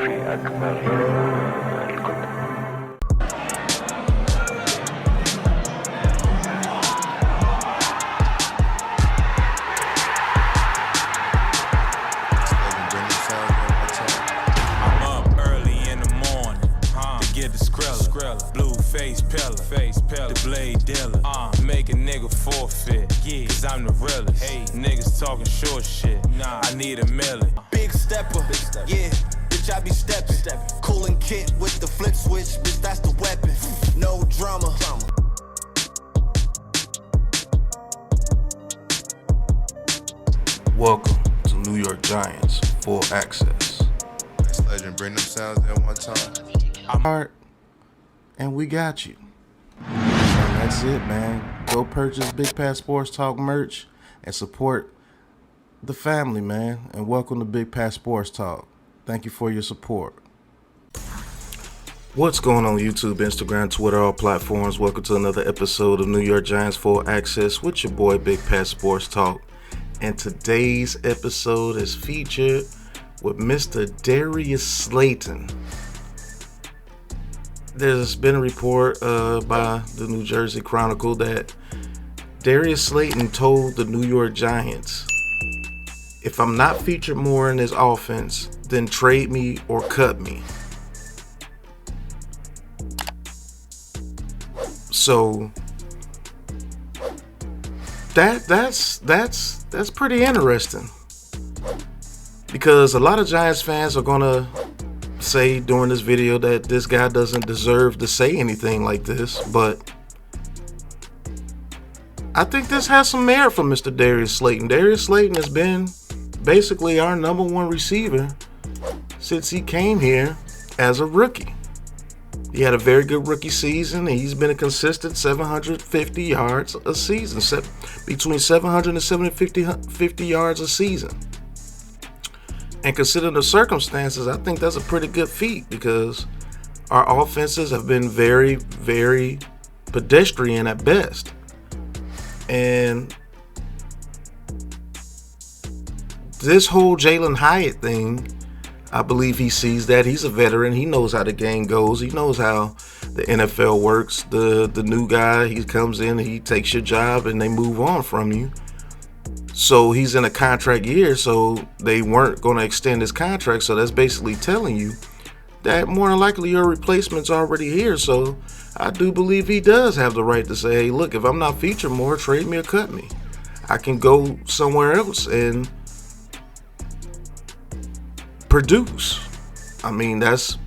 في أكبر الكتب. I'm up early in the morning to get the skrilla, blue face pillar, the blade dealer, make a nigga forfeit, cause I'm the realest. Hey, niggas talking short shit, I need a million. Big stepper, yeah, bitch I be steppin'. Coolin' kit with the flip switch, bitch that's the weapon. No drama. Welcome to New York Giants Full Access. This legend bring them sounds at one time. I'm Art, and we got you. And that's it, man. Go purchase Big Pat Sports Talk merch and support the family, man. And welcome to Big Pat Sports Talk. Thank you for your support. What's going on YouTube, Instagram, Twitter, all platforms? Welcome to another episode of New York Giants Full Access with your boy Big Pat Sports Talk. And today's episode is featured with Mr. Darius Slayton. There's been a report by the New Jersey Chronicle that Darius Slayton told the New York Giants, if I'm not featured more in this offense, then trade me or cut me. So that's pretty interesting, because a lot of Giants fans are gonna say during this video that this guy doesn't deserve to say anything like this, but I think this has some merit for Mr. Darius Slayton. Darius Slayton has been basically our number one receiver since he came here as a rookie. He had a very good rookie season, and he's been a consistent 750 yards a season, between 700 and 750 yards a season. And considering the circumstances, I think that's a pretty good feat, because our offenses have been very, very pedestrian at best. And this whole Jalen Hyatt thing, I believe he sees that. He's a veteran. He knows how the game goes. He knows how the NFL works. The new guy, he comes in, he takes your job, and they move on from you. So he's in a contract year, so they weren't going to extend his contract. So that's basically telling you that more than likely your replacement's already here. So I do believe he does have the right to say, hey, look, if I'm not featured more, trade me or cut me. I can go somewhere else and produce. I mean, that's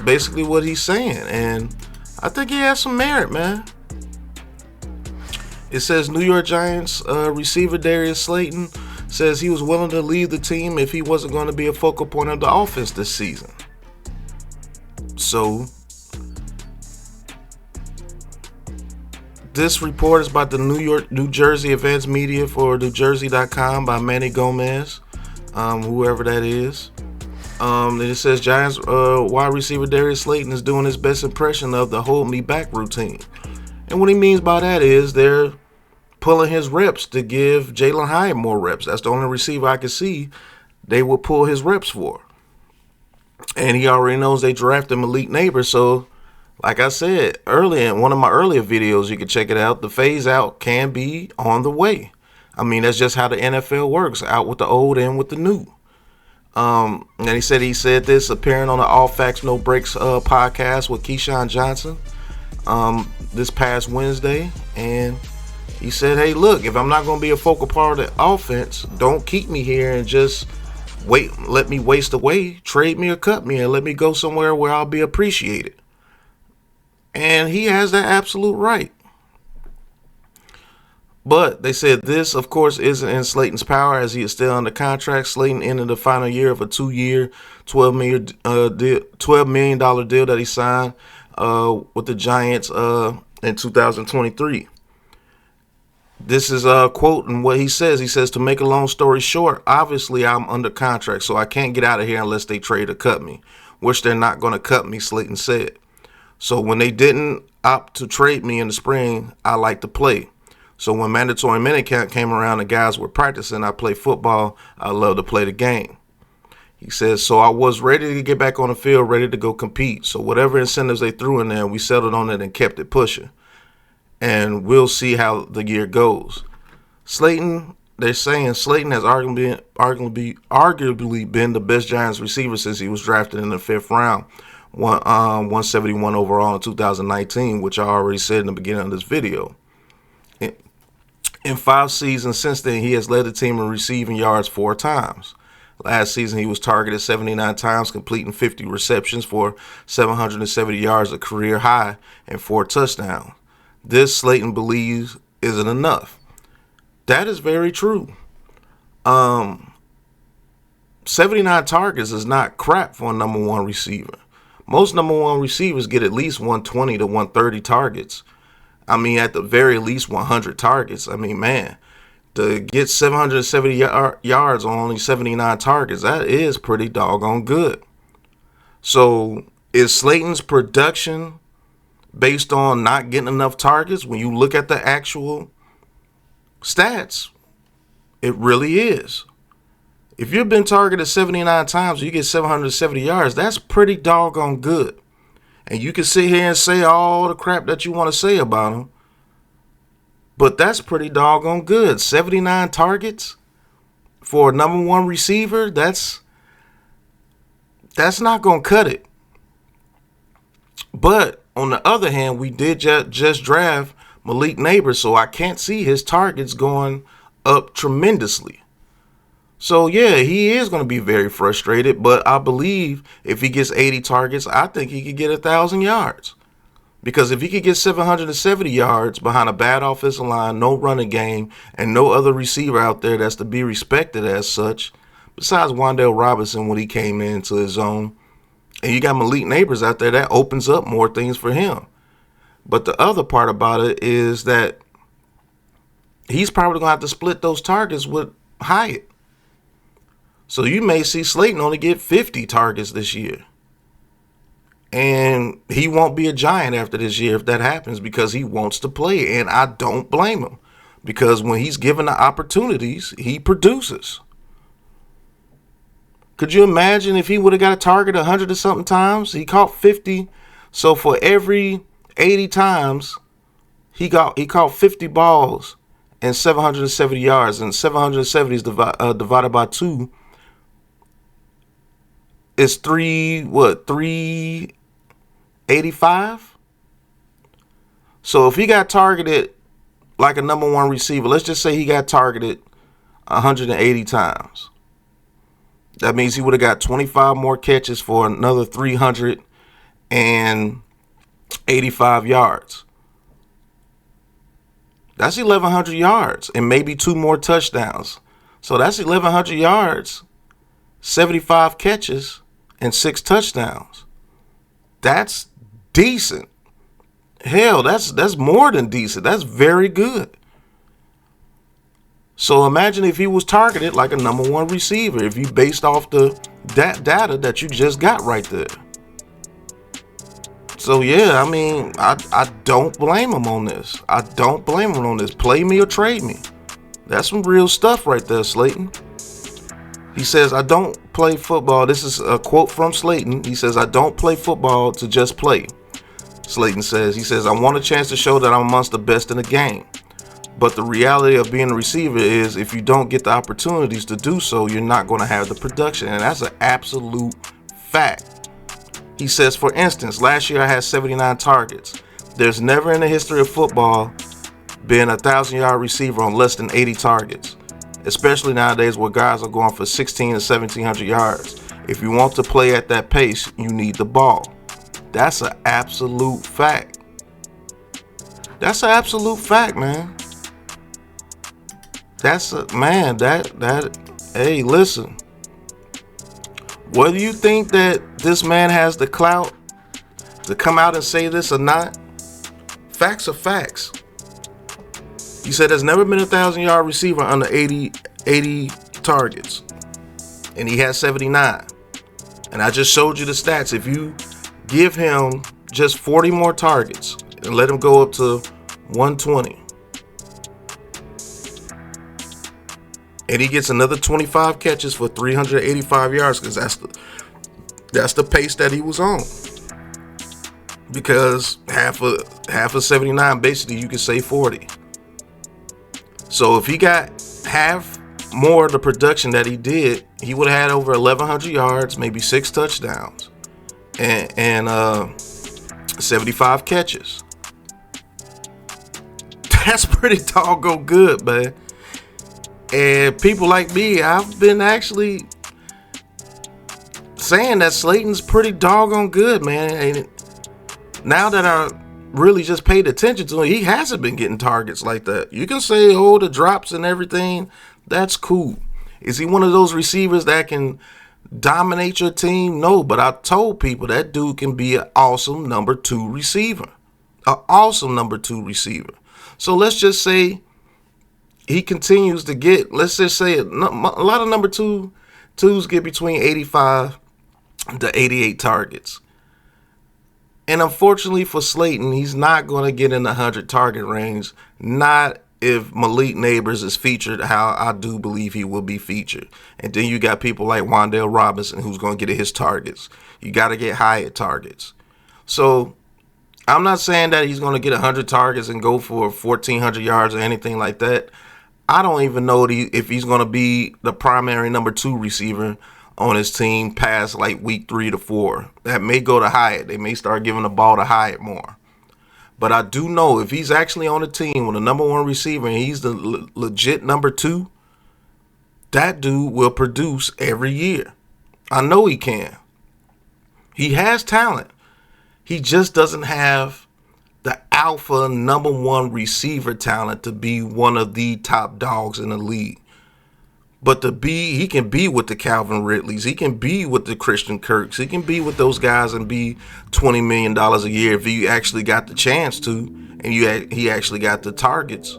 basically what he's saying, and I think he has some merit, man. It says New York Giants receiver Darius Slayton says he was willing to leave the team if he wasn't going to be a focal point of the offense this season. So this report is about the New Jersey advanced media for NewJersey.com by Manny Gomez, whoever that is. And it says Giants wide receiver Darius Slayton is doing his best impression of the hold me back routine. And what he means by that is they're pulling his reps to give Jalen Hyatt more reps. That's the only receiver I can see they will pull his reps for. And he already knows they drafted Malik Neighbors. So, like I said earlier in one of my earlier videos, you can check it out, the phase out can be on the way. I mean, that's just how the NFL works, out with the old and with the new. And he said this appearing on the All Facts No Breaks podcast with Keyshawn Johnson this past Wednesday, and he said, hey, look, if I'm not going to be a focal part of the offense, don't keep me here and just let me waste away. Trade me or cut me and let me go somewhere where I'll be appreciated. And he has that absolute right. But they said this, of course, isn't in Slayton's power as he is still under contract. Slayton ended the final year of a 2-year, $12 million deal that he signed with the Giants in 2023. This is a quote and what he says. He says, to make a long story short, obviously I'm under contract, so I can't get out of here unless they trade or cut me, which they're not going to cut me, Slayton said. So when they didn't opt to trade me in the spring, I like to play. So when mandatory minicamp came around and guys were practicing, I play football. I love to play the game. He says, so I was ready to get back on the field, ready to go compete. So whatever incentives they threw in there, we settled on it and kept it pushing. And we'll see how the year goes. Slayton, they're saying Slayton has arguably been the best Giants receiver since he was drafted in the 5th round, 171 overall in 2019, which I already said in the beginning of this video. In 5 seasons since then, he has led the team in receiving yards 4 times. Last season, he was targeted 79 times, completing 50 receptions for 770 yards, a career high, and 4 touchdowns. This, Slayton believes, isn't enough. That is very true. 79 targets is not crap for a number 1 receiver. Most number 1 receivers get at least 120 to 130 targets. I mean, at the very least 100 targets. I mean, man, to get 770 yards on only 79 targets, that is pretty doggone good. So is Slayton's production based on not getting enough targets? When you look at the actual stats, it really is. If you've been targeted 79 times, you get 770 yards, that's pretty doggone good. And you can sit here and say all the crap that you want to say about him, but that's pretty doggone good. 79 targets for a number 1 receiver, that's not going to cut it. But on the other hand, we did just draft Malik Neighbors, so I can't see his targets going up tremendously. So, yeah, he is going to be very frustrated, but I believe if he gets 80 targets, I think he could get 1,000 yards. Because if he could get 770 yards behind a bad offensive line, no running game, and no other receiver out there that's to be respected as such, besides Wan'Dale Robinson when he came into his zone, and you got Malik Neighbors out there, that opens up more things for him. But the other part about it is that he's probably going to have to split those targets with Hyatt. So you may see Slayton only get 50 targets this year. And he won't be a Giant after this year if that happens, because he wants to play. And I don't blame him, because when he's given the opportunities, he produces. Could you imagine if he would have got a target 100 or something times? He caught 50. So for every 80 times, he caught 50 balls and 770 yards. And 770 is divided by 2. It's 385? So if he got targeted like a number 1 receiver, let's just say he got targeted 180 times. That means he would have got 25 more catches for another 385 yards. That's 1,100 yards and maybe 2 more touchdowns. So that's 1,100 yards, 75 catches, and 6 touchdowns. That's decent. Hell, that's more than decent. That's very good. So imagine if he was targeted like a number 1 receiver, if you based off that data that you just got right there. So yeah, I mean, I don't blame him on this. I don't blame him on this. Play me or trade me. That's some real stuff right there, Slayton. He says, I don't play football. This is a quote from Slayton. He says, I don't play football to just play. Slayton says, I want a chance to show that I'm amongst the best in the game. But the reality of being a receiver is if you don't get the opportunities to do so, you're not going to have the production. And that's an absolute fact. He says, for instance, last year I had 79 targets. There's never in the history of football been a 1,000-yard receiver on less than 80 targets. Especially nowadays where guys are going for 1,600 to 1,700 yards. If you want to play at that pace, you need the ball. That's an absolute fact. That's an absolute fact, man. Hey, listen. Whether you think that this man has the clout to come out and say this or not, facts are facts. He said there's never been a 1,000-yard receiver under 80 targets. And he has 79. And I just showed you the stats. If you give him just 40 more targets and let him go up to 120. and he gets another 25 catches for 385 yards, because that's the pace that he was on. Because half of 79, basically you could say 40. So if he got half more of the production that he did, he would have had over 1,100 yards, maybe 6 touchdowns, and 75 catches. That's pretty doggone good, man. And people like me, I've been actually saying that Slayton's pretty doggone good, man. And now that I really just paid attention to him, he hasn't been getting targets like that. You can say, oh, the drops and everything, that's cool. Is he one of those receivers that can dominate your team? No, but I told people that dude can be an awesome number 2 receiver. An awesome number 2 receiver. So let's just say he continues to get, let's just say a lot of number 2s get between 85 to 88 targets. And unfortunately for Slayton, he's not going to get in the 100 target range. Not if Malik Neighbors is featured, how I do believe he will be featured. And then you got people like Wan'Dale Robinson who's going to get his targets. You got to get Hyatt targets. So I'm not saying that he's going to get 100 targets and go for 1,400 yards or anything like that. I don't even know if he's going to be the primary number 2 receiver on his team past like week 3 to 4. That may go to Hyatt. They may start giving the ball to Hyatt more. But I do know if he's actually on a team with a number 1 receiver and he's the legit number 2, that dude will produce every year. I know he can. He has talent. He just doesn't have the alpha number 1 receiver talent to be one of the top dogs in the league. But he can be with the Calvin Ridleys. He can be with the Christian Kirks. He can be with those guys and be $20 million a year if he actually got the chance to, and he actually got the targets.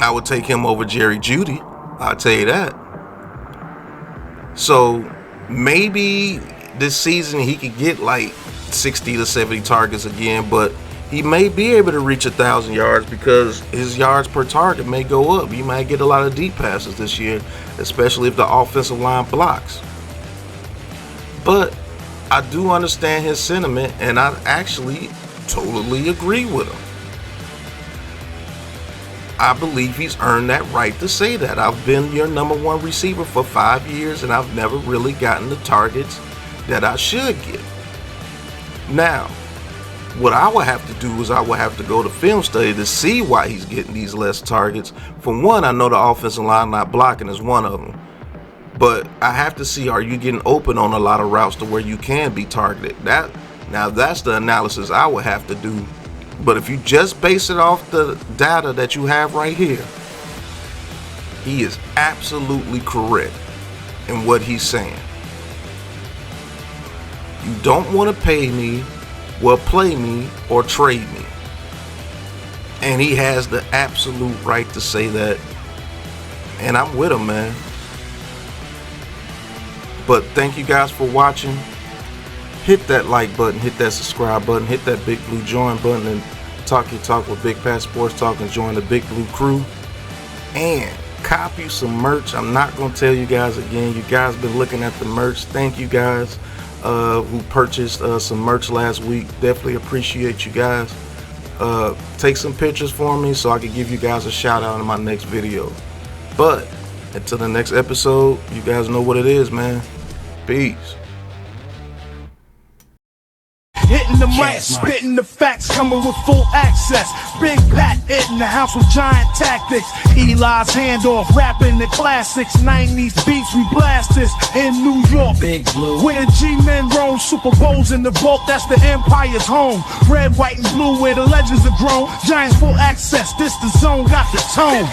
I would take him over Jerry Jeudy. I'll tell you that. So maybe this season he could get like 60 to 70 targets again, but he may be able to reach 1,000 yards because his yards per target may go up. He might get a lot of deep passes this year, especially if the offensive line blocks. But I do understand his sentiment, and I actually totally agree with him. I believe he's earned that right to say that. I've been your number 1 receiver for 5 years, and I've never really gotten the targets that I should get. Now, what I would have to do is I would have to go to film study to see why he's getting these less targets. For one, I know the offensive line not blocking is one of them. But I have to see, are you getting open on a lot of routes to where you can be targeted? Now that's the analysis I would have to do. But if you just base it off the data that you have right here, he is absolutely correct in what he's saying. You don't want to pay me, well, play me or trade me. And he has the absolute right to say that. And I'm with him, man. But thank you guys for watching. Hit that like button, hit that subscribe button, hit that big blue join button, and talk your talk with Big Pat Sports Talk and join the Big Blue crew. And copy some merch. I'm not going to tell you guys again. You guys been looking at the merch. Thank you guys who purchased some merch last week. Definitely appreciate you guys. Take some pictures for me so I can give you guys a shout out in my next video. But until the next episode, you guys know what it is, man. Peace. Hitting the mic, spitting the facts, coming with full access. Big Pat in the house with giant tactics. Eli's handoff, rapping the classics. 90s beats, we blast this in New York. Big Blue. Where the G-men roam, Super Bowls in the vault, that's the Empire's home. Red, white, and blue, where the legends are grown. Giants full access, this the zone, got the tone.